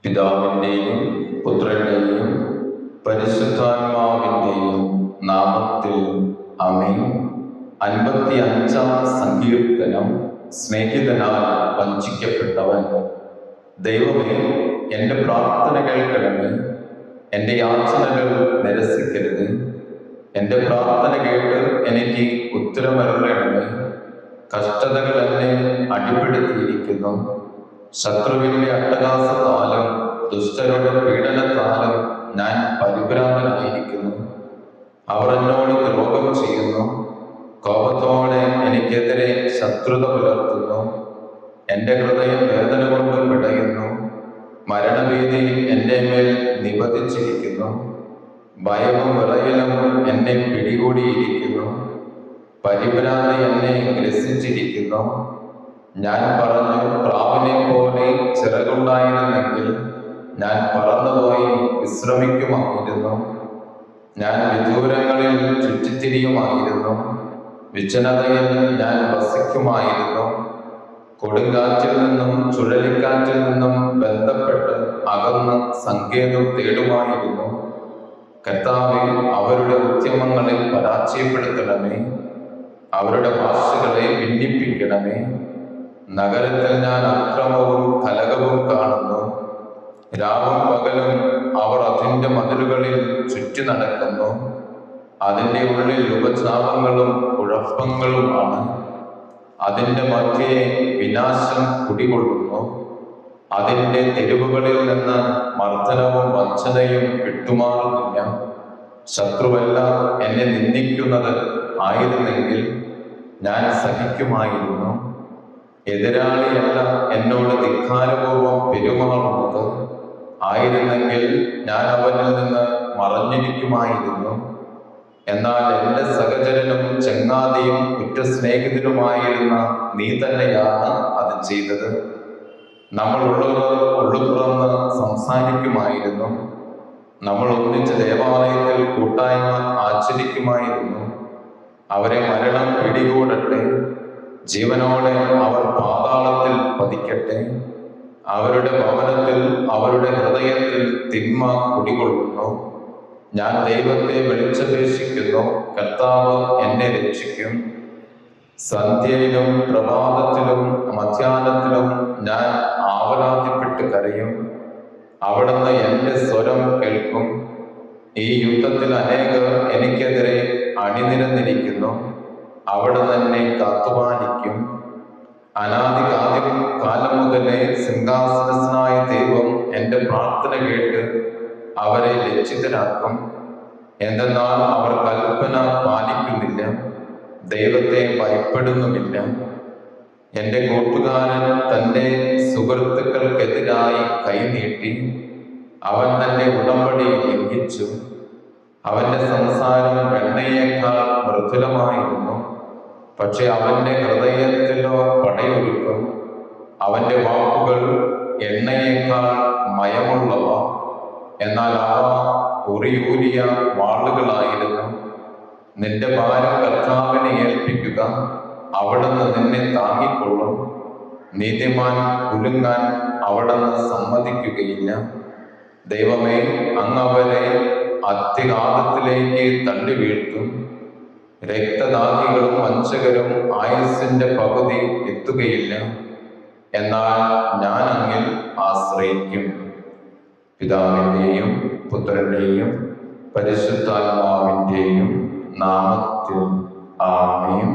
പിതാവിൻ്റെയും പുത്രൻ്റെയും പരിശുദ്ധാത്മാവിൻ്റെയും നാമത്തിൽ ആമേൻ. 55-ാം സങ്കീർത്തനം. സ്നേഹിതനാൽ വഞ്ചിക്കപ്പെട്ടവൻ. ദൈവമേ, എൻ്റെ പ്രാർത്ഥന കേൾക്കണമേ, എൻ്റെ യാചനകൾ നിരസിക്കരുത്. എൻ്റെ പ്രാർത്ഥന കേട്ട് എനിക്ക് ഉത്തരമരുളണമേ. കഷ്ടതകൾ എന്നെ അടിപ്പെടുത്തിയിരിക്കുന്നു. ശത്രുവിൻ്റെ അട്ടഹാസത്താലും ദുഷ്ടരുടെ പീഡനത്താലും ഞാൻ പരിഭ്രാന്തനായിരിക്കുന്നു. അവർ എന്നോട് ദ്രോഹം ചെയ്യുന്നു. കോപത്തോടെ എനിക്കെതിരെ ശത്രുത പുലർത്തുന്നു. എൻ്റെ ഹൃദയം വേദന കൊണ്ട് പിടയുന്നു. മരണഭീതി എൻ്റെ മേൽ നിബന്ധിച്ചിരിക്കുന്നു. ഭയവും വിറയലും എന്നെ പിടികൂടിയിരിക്കുന്നു. പരിഭ്രാന്തി എന്നെ ഗ്രസിച്ചിരിക്കുന്നു. ഞാൻ പറഞ്ഞു, പ്രാവിനെ പോലെ ചിറകുണ്ടായിരുന്നെങ്കിൽ ഞാൻ പറന്നുപോയി വിശ്രമിക്കുമായിരുന്നു. ഞാൻ വിദൂരങ്ങളിൽ ചുറ്റിത്തിരിയുമായിരുന്നു. വിജനതയിൽ ഞാൻ വസിക്കുമായിരുന്നു. കൊടുങ്കാറ്റിൽ നിന്നും ചുഴലിക്കാറ്റിൽ നിന്നും ബന്ധപ്പെട്ട് അകന്ന് സങ്കേതം തേടുമായിരുന്നു. കർത്താവേ, അവരുടെ ഉദ്യമങ്ങളിൽ പരാജയപ്പെടുത്തണമേ. അവരുടെ ഭാഷകളെ ഭിന്നിപ്പിക്കണമേ. നഗരത്തിൽ ഞാൻ അക്രമവും കലഹവും കാണുന്നു. രാവും പകലും അവർ അതിൻ്റെ മതിലുകളിൽ ചുറ്റി നടക്കുന്നു. അതിൻ്റെ ഉള്ളിൽ ഉപദ്രവങ്ങളും കുഴപ്പങ്ങളുമാണ്. അതിൻ്റെ മധ്യേ വിനാശം കുടികൊള്ളുന്നു. അതിൻ്റെ തെരുവുകളിൽ നിന്ന് മർദ്ദനവും വഞ്ചനയും വിട്ടുമാറുന്നില്ല. ശത്രുവെല്ലാം എന്നെ നിന്ദിക്കുന്നത് ആയിരുന്നെങ്കിൽ ഞാൻ സഹിക്കുമായിരുന്നു. എതിരാളിയല്ല എന്നോട് ധിക്കാരപൂർവം പെരുമാറുന്നത് ആയിരുന്നെങ്കിൽ ഞാൻ അവനിൽ നിന്ന് മറഞ്ഞിരിക്കുമായിരുന്നു. എന്നാൽ എൻ്റെ സഹചരനും ചങ്ങാതിയും കുറ്റസ്നേഹിതനുമായിരുന്ന നീ തന്നെയാണ് അത് ചെയ്തത്. നമ്മൾ ഉള്ളു തുറന്ന് സംസാരിക്കുമായിരുന്നു. നമ്മൾ ഒന്നിച്ച് ദേവാലയത്തിൽ കൂട്ടായ്മ ആചരിക്കുമായിരുന്നു. അവരെ മരണം പിടികൂടട്ടെ. ജീവനോടെ അവർ പാതാളത്തിൽ പതിക്കട്ടെ. അവരുടെ ഭവനത്തിൽ, അവരുടെ ഹൃദയത്തിൽ തിന്മ കുടികൊള്ളുന്നു. ഞാൻ ദൈവത്തെ വിളിച്ചപേക്ഷിക്കുന്നു. കർത്താവ് എന്നെ രക്ഷിക്കും. സന്ധ്യയിലും പ്രഭാതത്തിലും മധ്യാഹ്നത്തിലും ഞാൻ ആവലാതിപ്പെട്ട് കരയും. അവിടുന്ന് എൻ്റെ സ്വരം കേൾക്കും. ഈ യുദ്ധത്തിൽ അനേകർ എനിക്കെതിരെ അണിനിരന്നിരിക്കുന്നു. അവിടുന്ന് എന്നെ കാത്തുപാലിക്കും. കാലം മുതലേ സിംഹാസനസ്ഥനായ ദൈവം എൻ്റെ പ്രാർത്ഥന കേട്ട് അവരെ ലജ്ജിതരാക്കും. എന്തെന്നാൽ അവർ കൽപ്പന പാലിക്കുന്നില്ല, ദൈവത്തെ ഭയപ്പെടുന്നുമില്ല. എൻ്റെ കൂട്ടുകാരൻ തൻ്റെ സുഹൃത്തുക്കൾക്കെതിരായി കൈനീട്ടി. അവൻ തൻ്റെ ഉടമ്പടി ലംഘിച്ചു. അവൻ്റെ സംസാരം എണ്ണയേക്കാൾ മൃദുലമായിരുന്നു. പക്ഷെ അവൻ്റെ ഹൃദയത്തിലോ പടയൊരുക്കും. അവൻ്റെ വാക്കുകൾ എണ്ണയേക്കാൾ മയമുള്ളവ, എന്നാൽ അവ ഉറിയൂരിയ വാളുകളായിരുന്നു. നിന്റെ ഭാരം കർത്താവിനെ ഏൽപ്പിക്കുക, അവിടുന്ന് നിന്നെ താങ്ങിക്കൊള്ളും. നീതിമാൻ കുലുങ്ങാൻ അവിടുന്ന് സമ്മതിക്കുകയില്ല. ദൈവമേ, അങ്ങ് അവരെ അത്യഘാതത്തിലേക്ക് തള്ളി വീഴ്ത്തും. രക്തദാഹികളും വഞ്ചകരും ആയുസ്സിന്റെ പകുതി എത്തുകയില്ല. എന്നാൽ ഞാൻ അങ്ങിൽ ആശ്രയിക്കും. പിതാവിൻ്റെയും പുത്രൻ്റെയും പരിശുദ്ധാത്മാവിൻ്റെയും നാമത്തിൽ ആമേൻ.